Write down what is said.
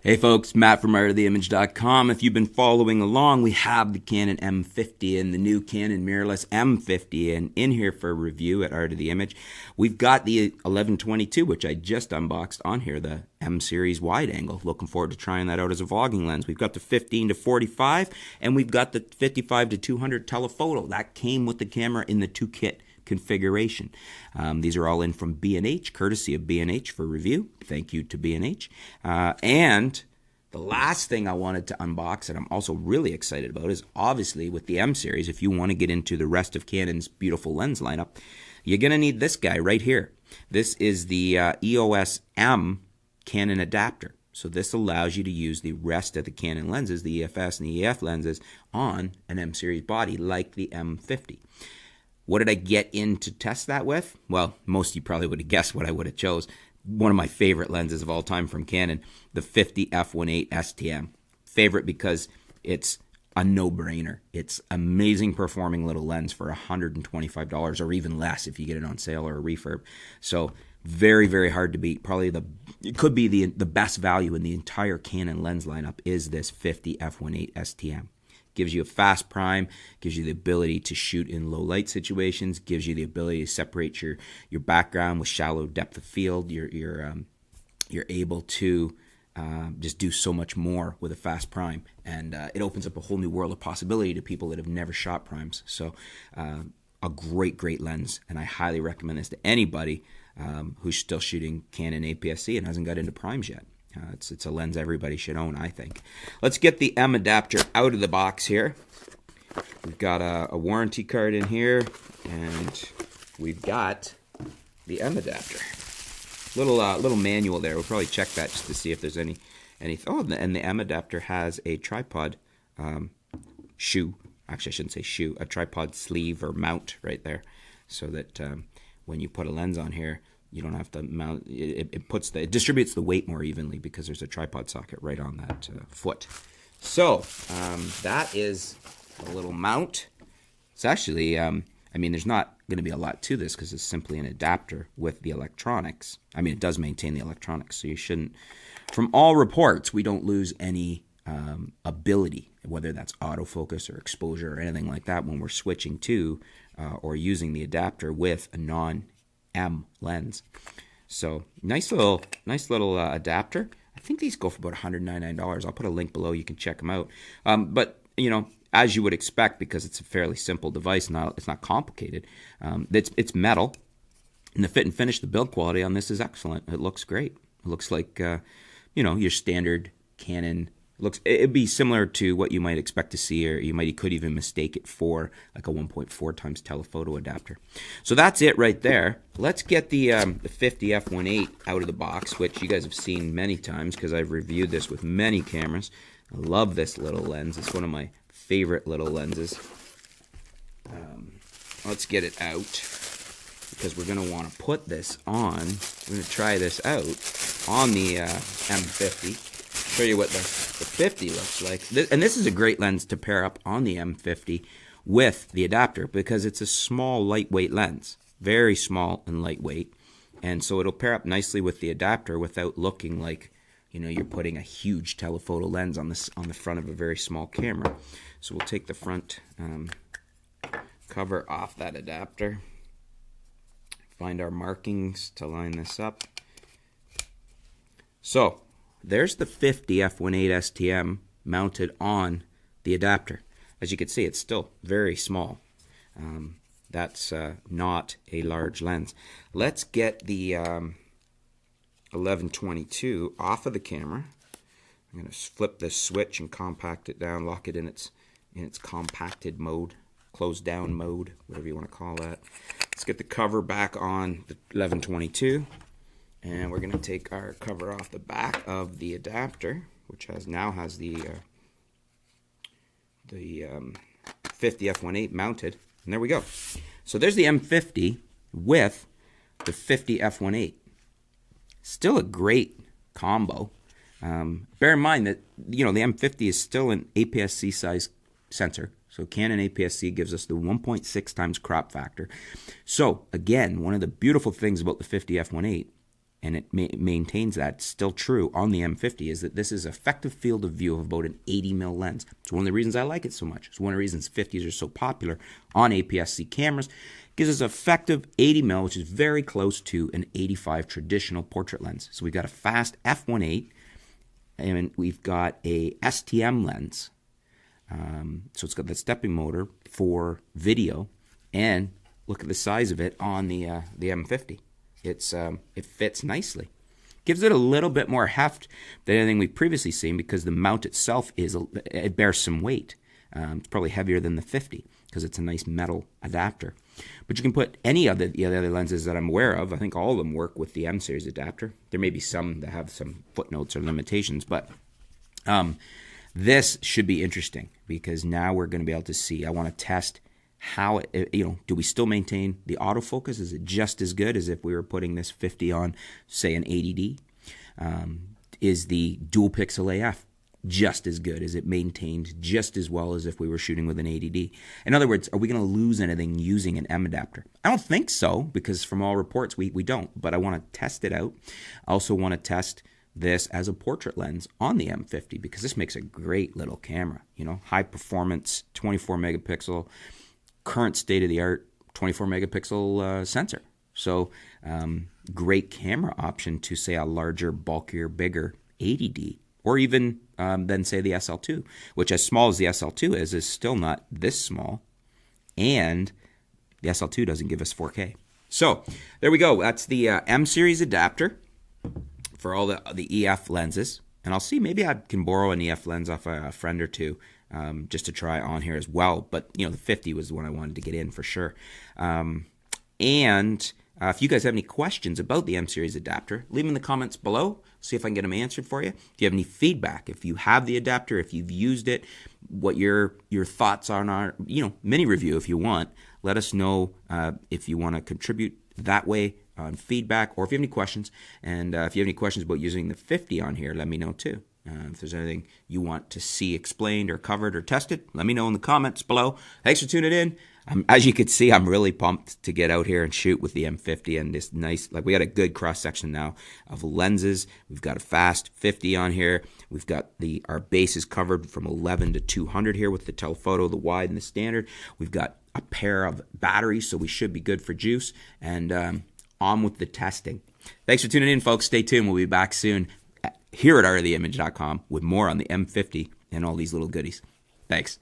Hey folks, Matt from ArtoftheImage.com. If you've been following along, we have the Canon M50 and the new Canon mirrorless M50, and in here for a review at Art of the Image, we've got the 1122, which I just unboxed on here, the M series wide angle. Looking forward to trying that out as a vlogging lens. We've got the 15 to 45, and we've got the 55 to 200 telephoto. That came with the camera in the 2-kit configuration. These are all in from B&H, courtesy of B&H for review. Thank you to B&H. And the last thing I wanted to unbox that I'm also really excited about is obviously with the M series, if you want to get into the rest of Canon's beautiful lens lineup, you're going to need this guy right here. This is the EOS M Canon adapter. So this allows you to use the rest of the Canon lenses, the EFS and the EF lenses, on an M series body like the M50. What did I get in to test that with? Well, most of you probably would have guessed what I would have chose. One of my favorite lenses of all time from Canon, the 50 f1.8 STM. Favorite because it's a no-brainer. It's amazing performing little lens for $125 or even less if you get it on sale or a refurb. So very, very hard to beat. Probably it could be the best value in the entire Canon lens lineup is this 50 f1.8 STM. Gives you a fast prime, gives you the ability to shoot in low light situations, gives you the ability to separate your background with shallow depth of field. You're able to just do so much more with a fast prime, and it opens up a whole new world of possibility to people that have never shot primes. So a great lens, and I highly recommend this to anybody who's still shooting Canon APS-C and hasn't got into primes yet. It's a lens everybody should own, I think. Let's get the M adapter out of the box here. We've got a warranty card in here, and we've got the M adapter. Little manual there. We'll probably check that just to see if there's any. Oh, and the M adapter has a tripod shoe. Actually, I shouldn't say shoe. A tripod sleeve or mount right there, so that when you put a lens on here, you don't have to mount. It distributes the weight more evenly because there's a tripod socket right on that foot. So that is a little mount. It's actually, I mean, there's not going to be a lot to this because it's simply an adapter with the electronics. I mean, it does maintain the electronics, so you shouldn't. From all reports, we don't lose any ability, whether that's autofocus or exposure or anything like that, when we're switching to or using the adapter with a non-M lens. So nice little adapter. I think these go for about $199. I'll put a link below. You can check them out. But you know, as you would expect, because it's a fairly simple device, it's not complicated. It's metal, and the fit and finish, the build quality on this is excellent. It looks great. It looks like you know, your standard Canon. It'd be similar to what you might expect to see, or you could even mistake it for like a 1.4 times telephoto adapter. So that's it right there. Let's get the 50 f1.8 out of the box, which you guys have seen many times because I've reviewed this with many cameras. I love this little lens. It's one of my favorite little lenses. Let's get it out because we're going to want to put this on. We're going to try this out on the M50. Show you what the 50 looks like. And this is a great lens to pair up on the M50 with the adapter because it's a small, lightweight lens. Very small and lightweight. And so it'll pair up nicely with the adapter without looking like, you know, you're putting a huge telephoto lens on the front of a very small camera. So we'll take the front cover off that adapter. Find our markings to line this up. So there's the 50 f1.8 STM mounted on the adapter. As you can see, it's still very small. That's not a large lens. Let's get the 1122 off of the camera. I'm going to flip this switch and compact it down, lock it in its compacted mode, closed down mode, whatever you want to call that. Let's get the cover back on the 1122. And we're going to take our cover off the back of the adapter, which now has the 50 f1.8 mounted. And there we go. So there's the M50 with the 50 f1.8. Still a great combo. Bear in mind that, you know, the M50 is still an APS-C size sensor. So Canon APS-C gives us the 1.6 times crop factor. So again, one of the beautiful things about the 50 f1.8 and it maintains that, it's still true on the M50, is that this is effective field of view of about an 80mm lens. It's one of the reasons I like it so much. It's one of the reasons 50s are so popular on APS-C cameras. It gives us effective 80mm, which is very close to an 85 traditional portrait lens. So we've got a fast f1.8, and we've got a STM lens. So it's got the stepping motor for video, and look at the size of it on the M50. It fits nicely. Gives it a little bit more heft than anything we've previously seen, because the mount itself it bears some weight. It's probably heavier than the 50 because it's a nice metal adapter. But you can put any of the other lenses that I'm aware of. I think all of them work with the M series adapter. There may be some that have some footnotes or limitations, but this should be interesting, because now we're going to be able to see. I want to test how do we still maintain the autofocus? Is it just as good as if we were putting this 50 on, say, an 80D? Is the dual pixel AF just as good? Is it maintained just as well as if we were shooting with an 80D? In other words, are we going to lose anything using an M adapter? I don't think so, because from all reports we don't, but I want to test it out. I also want to test this as a portrait lens on the M50, because this makes a great little camera. High performance, 24 megapixel, current state-of-the-art 24 megapixel sensor. So great camera option to, say, a larger, bulkier, bigger 80D, or even than, say, the SL2, which, as small as the SL2 is still not this small, and the SL2 doesn't give us 4K. So there we go. That's the M series adapter for all the EF lenses. And I'll see, maybe I can borrow an EF lens off a friend or two, just to try on here as well. But, the 50 was the one I wanted to get in for sure. If you guys have any questions about the M series adapter, leave them in the comments below. See if I can get them answered for you. If you have any feedback, if you have the adapter, if you've used it, what your thoughts on our mini review, if you want, let us know if you want to contribute that way on feedback, or if you have any questions. And if you have any questions about using the 50 on here, let me know too. If there's anything you want to see explained or covered or tested, let me know in the comments below. Thanks for tuning in. As you can see, I'm really pumped to get out here and shoot with the M50 and this nice, we got a good cross section now of lenses. We've got a fast 50 on here. We've got our bases covered from 11 to 200 here with the telephoto, the wide, and the standard. We've got a pair of batteries, so we should be good for juice. And on with the testing. Thanks for tuning in, folks. Stay tuned. We'll be back soon here at ArtoftheImage.com with more on the M50 and all these little goodies. Thanks.